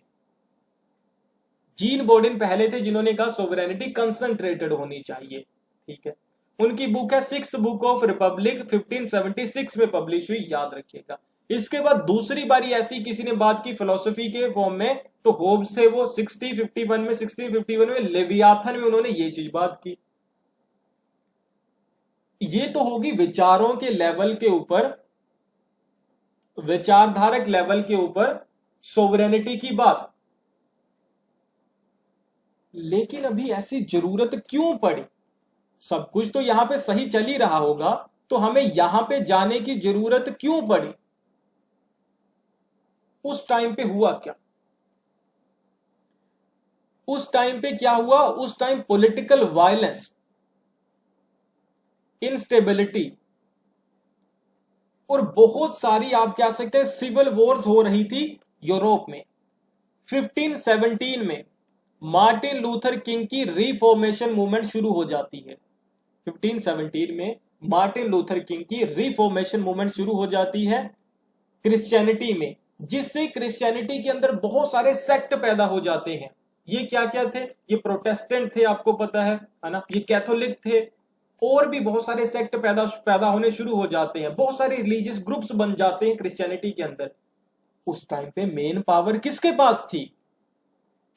जीन बोर्डिन पहले थे जिन्होंने कहा सोवरेनिटी कंसंट्रेटेड होनी चाहिए, ठीक है। उनकी बुक है सिक्स्थ बुक ऑफ रिपब्लिक, 1576 में पब्लिश हुई, याद रखिएगा। इसके बाद दूसरी बारी ऐसी किसी ने बात की फिलोसफी के फॉर्म में, तो होब्स थे, वो 1651 में लेवियाथन में उन्होंने ये चीज बात की। ये तो होगी विचारों के लेवल के ऊपर, विचारधारक लेवल के ऊपर सोवरेनिटी की बात। लेकिन अभी ऐसी जरूरत क्यों पड़ी, सब कुछ तो यहां पे सही चल ही रहा होगा, तो हमें यहां पे जाने की जरूरत क्यों पड़ी, उस टाइम पे हुआ क्या, उस टाइम पे क्या हुआ, उस टाइम पॉलिटिकल वायलेंस, इंस्टेबिलिटी और बहुत सारी आप कह सकते हैं सिविल वॉर्स हो रही थी यूरोप में। 1517 में मार्टिन लूथर किंग की रिफॉर्मेशन मूवमेंट शुरू हो जाती है। 1517 में मार्टिन लूथर किंग की रिफॉर्मेशन मूवमेंट शुरू हो जाती है क्रिश्चियनिटी में, जिससे क्रिश्चियनिटी के अंदर बहुत सारे सेक्ट पैदा हो जाते हैं। ये क्या क्या थे, ये प्रोटेस्टेंट थे, आपको पता है ना, ये कैथोलिक थे, और भी बहुत सारे सेक्ट पैदा होने शुरू हो जाते हैं, बहुत सारे रिलीजियस ग्रुप्स बन जाते हैं क्रिश्चियनिटी के अंदर। उस टाइम पे मेन पावर किसके पास थी,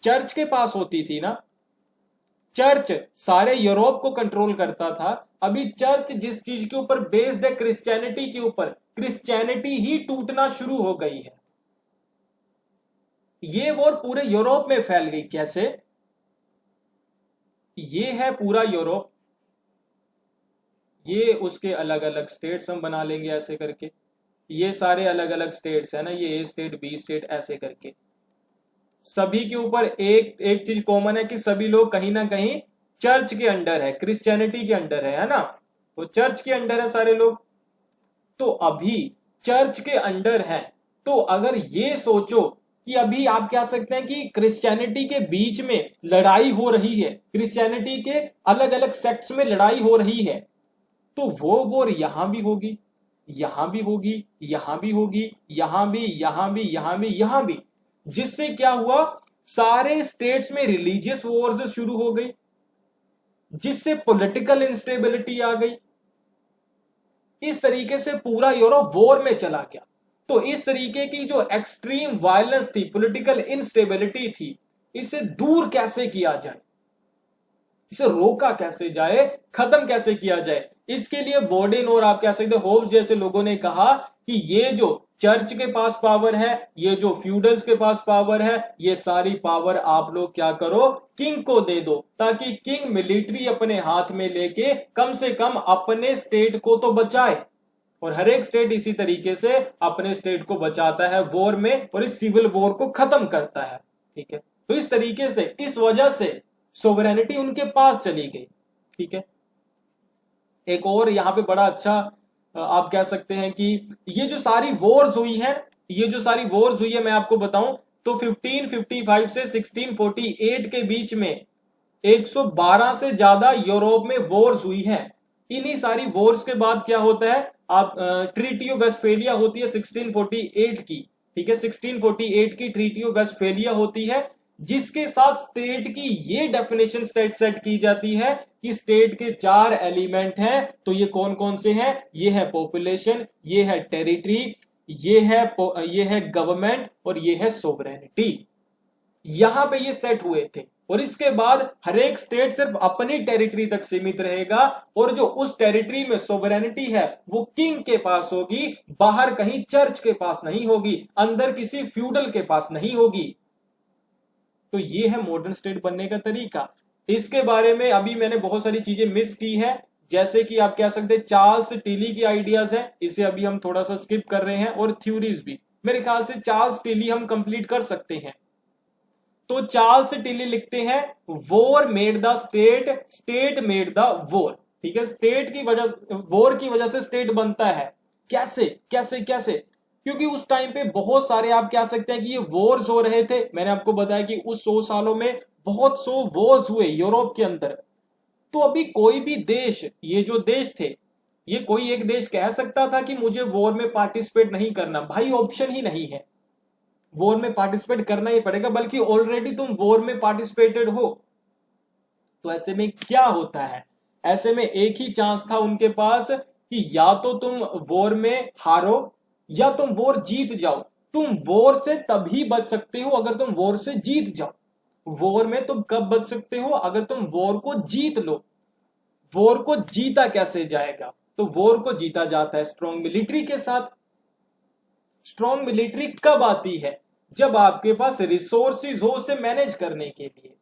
चर्च के पास होती थी ना। चर्च सारे यूरोप को कंट्रोल करता था। अभी चर्च जिस चीज के ऊपर बेस्ड है, क्रिश्चियनिटी के ऊपर, क्रिश्चियनिटी ही टूटना शुरू हो गई है। ये वॉर पूरे यूरोप में फैल गई, कैसे, ये है पूरा यूरोप, ये उसके अलग अलग स्टेट्स हम बना लेंगे ऐसे करके, ये सारे अलग अलग स्टेट्स है ना, ये ए स्टेट बी स्टेट ऐसे करके, सभी के ऊपर एक एक चीज कॉमन है कि सभी लोग कहीं ना कहीं चर्च के अंडर है, क्रिश्चियनिटी के अंडर है ना, तो चर्च के अंडर है सारे लोग। तो अभी चर्च के अंडर है, तो अगर ये सोचो कि अभी आप कह सकते हैं कि क्रिश्चियनिटी के बीच में लड़ाई हो रही है, क्रिश्चियनिटी के अलग अलग सेक्ट्स में लड़ाई हो रही है, तो वो वॉर यहां भी होगी, यहां भी होगी, यहां भी होगी, यहां भी, यहां भी, यहां भी, यहां भी, जिससे क्या हुआ, सारे स्टेट्स में रिलीजियस वॉर्स शुरू हो गई, जिससे पॉलिटिकल इंस्टेबिलिटी आ गई। इस तरीके से पूरा यूरोप वॉर में चला गया। तो इस तरीके की जो एक्सट्रीम वायलेंस थी, पॉलिटिकल इंस्टेबिलिटी थी, इसे दूर कैसे किया जाए, इसे रोका कैसे जाए, खत्म कैसे किया जाए, इसके लिए बोर्डिन और आप कह सकते होब्स जैसे लोगों ने कहा कि ये जो चर्च के पास पावर है, ये जो फ्यूडल्स के पास पावर है, ये सारी पावर आप लोग क्या करो, किंग को दे दो, ताकि किंग मिलिट्री अपने हाथ में लेके कम से कम अपने स्टेट को तो बचाए। और हर एक स्टेट इसी तरीके से अपने स्टेट को बचाता है वॉर में, और इस सिविल वॉर को खत्म करता है, ठीक है। तो इस तरीके से, इस वजह से सोवरेनिटी उनके पास चली गई, ठीक है। एक और यहां पे बड़ा अच्छा आप कह सकते हैं कि ये जो सारी वॉर्स हुई है, ये जो सारी वॉर्स हुई है मैं आपको बताऊं तो 1555 से 1648 के बीच में 112 से ज्यादा यूरोप में वॉर्स हुई है। इन्हीं सारी वॉर्स के बाद क्या होता है, आप ट्रीटी ऑफ वेस्टफेलिया होती है 1648 की, ठीक है, 1648 की ट्रीटी ऑफ वेस्टफेलिया होती है, जिसके साथ स्टेट की ये डेफिनेशन सेट की जाती है कि स्टेट के 4 एलिमेंट हैं। तो ये कौन कौन से हैं, ये है पॉपुलेशन, ये है टेरिटरी, ये है गवर्नमेंट, और ये है सोवरेनिटी। यहां पे ये सेट हुए थे। और इसके बाद हर एक स्टेट सिर्फ अपनी टेरिटरी तक सीमित रहेगा, और जो उस टेरिटरी में सोवरेनिटी है वो किंग के पास होगी, बाहर कहीं चर्च के पास नहीं होगी, अंदर किसी फ्यूडल के पास नहीं होगी। तो ये है मॉडर्न स्टेट बनने का तरीका। इसके बारे में अभी मैंने बहुत सारी चीजें मिस की है, जैसे कि आप कह सकते हैं चार्ल्स टिली की आइडियाज है, इसे अभी हम थोड़ा सा स्किप कर रहे हैं, और थ्योरीज भी, मेरे ख्याल से चार्ल्स टिली हम कंप्लीट कर सकते हैं। तो चार्ल्स टिली लिखते हैं war made the state, state made the war. ठीक है, स्टेट की वजह, वॉर की वजह से स्टेट बनता है। कैसे कैसे कैसे? क्योंकि उस टाइम पे बहुत सारे, आप कह सकते हैं कि ये वॉर्स हो रहे थे। मैंने आपको बताया कि उस 100 सालों में बहुत सौ वॉर्स हुए यूरोप के अंदर। तो अभी कोई भी देश, ये जो देश थे, ये कोई एक देश कह सकता था कि मुझे वॉर में पार्टिसिपेट नहीं करना? भाई ऑप्शन ही नहीं है, वॉर में पार्टिसिपेट करना ही पड़ेगा, बल्कि ऑलरेडी तुम वॉर में पार्टिसिपेटेड हो। तो ऐसे में क्या होता है, ऐसे में एक ही चांस था उनके पास कि या तो तुम वॉर में हारो या तुम वॉर जीत जाओ। तुम वॉर से तभी बच सकते हो अगर तुम वॉर से जीत जाओ। वॉर में तुम कब बच सकते हो? अगर तुम वॉर को जीत लो। वॉर को जीता कैसे जाएगा? तो वॉर को जीता जाता है स्ट्रॉन्ग मिलिट्री के साथ। स्ट्रॉन्ग मिलिट्री कब आती है? जब आपके पास रिसोर्सेज हो उसे मैनेज करने के लिए।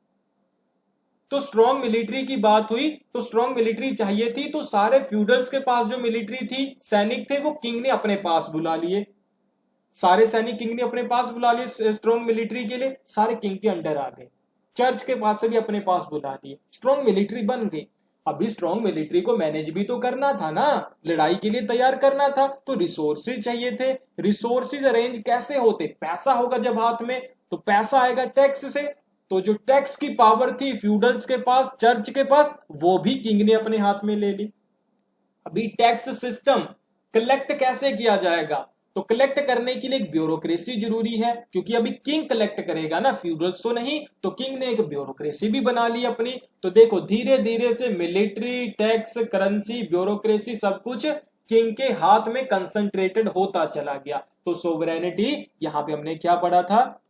तो स्ट्रॉन्ग मिलिट्री की बात हुई, तो स्ट्रॉन्ग मिलिट्री चाहिए थी, तो सारे फ्यूडल्स के पास जो मिलिट्री थी, सैनिक थे, वो किंग ने अपने पास बुला लिए। सारे सैनिक किंग ने अपने पास बुला लिए स्ट्रॉन्ग मिलिट्री के लिए, सारे किंग के अंडर आ गए। चर्च के पास से भी अपने पास बुला लिए, स्ट्रॉन्ग मिलिट्री बन गई। अभी स्ट्रॉन्ग मिलिट्री को मैनेज भी तो करना था ना, लड़ाई के लिए तैयार करना था, तो रिसोर्सेज चाहिए थे। रिसोर्सेज अरेंज कैसे होते? पैसा होगा जब हाथ में, तो पैसा आएगा टैक्स से। तो जो टैक्स की पावर थी फ्यूडल्स के पास, चर्च के पास, वो भी किंग ने अपने हाथ में ले ली। अभी टैक्स सिस्टम कलेक्ट कैसे किया जाएगा? तो कलेक्ट करने के लिए एक ब्यूरोक्रेसी जरूरी है, क्योंकि अभी किंग कलेक्ट करेगा ना, फ्यूडल्स तो नहीं। तो किंग ने एक ब्यूरोक्रेसी भी बना ली अपनी। तो देखो धीरे धीरे से मिलिट्री, टैक्स, करेंसी, ब्यूरोक्रेसी सब कुछ किंग के हाथ में कंसंट्रेटेड होता चला गया। तो सोवरेनिटी, यहां पे हमने क्या पढ़ा था,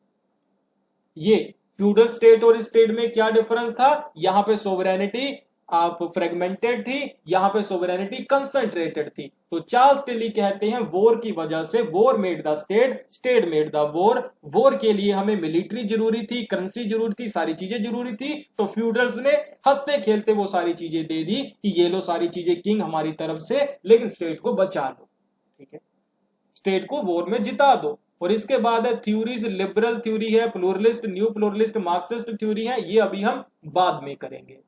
ये फ्यूडल स्टेट और स्टेट में क्या डिफरेंस था? यहां पे सोवरेनिटी आप फ्रेगमेंटेड थी, यहां पे सोवरेनिटी कंसंट्रेटेड थी। तो चार्ल्स टिली कहते हैं वॉर की वजह से, war made the state, state made the war. War के लिए हमें मिलिट्री जरूरी थी, करेंसी जरूरी थी, सारी चीजें जरूरी थी। तो फ्यूडल्स ने हंसते खेलते वो सारी चीजें दे दी कि ये लो सारी चीजें किंग हमारी तरफ से, लेकिन स्टेट को बचा लो। ठीक है, स्टेट को वॉर में जिता दो। और इसके बाद है थ्योरीज, लिबरल थ्योरी है, pluralist, new pluralist, Marxist theory है, ये अभी हम बाद में करेंगे।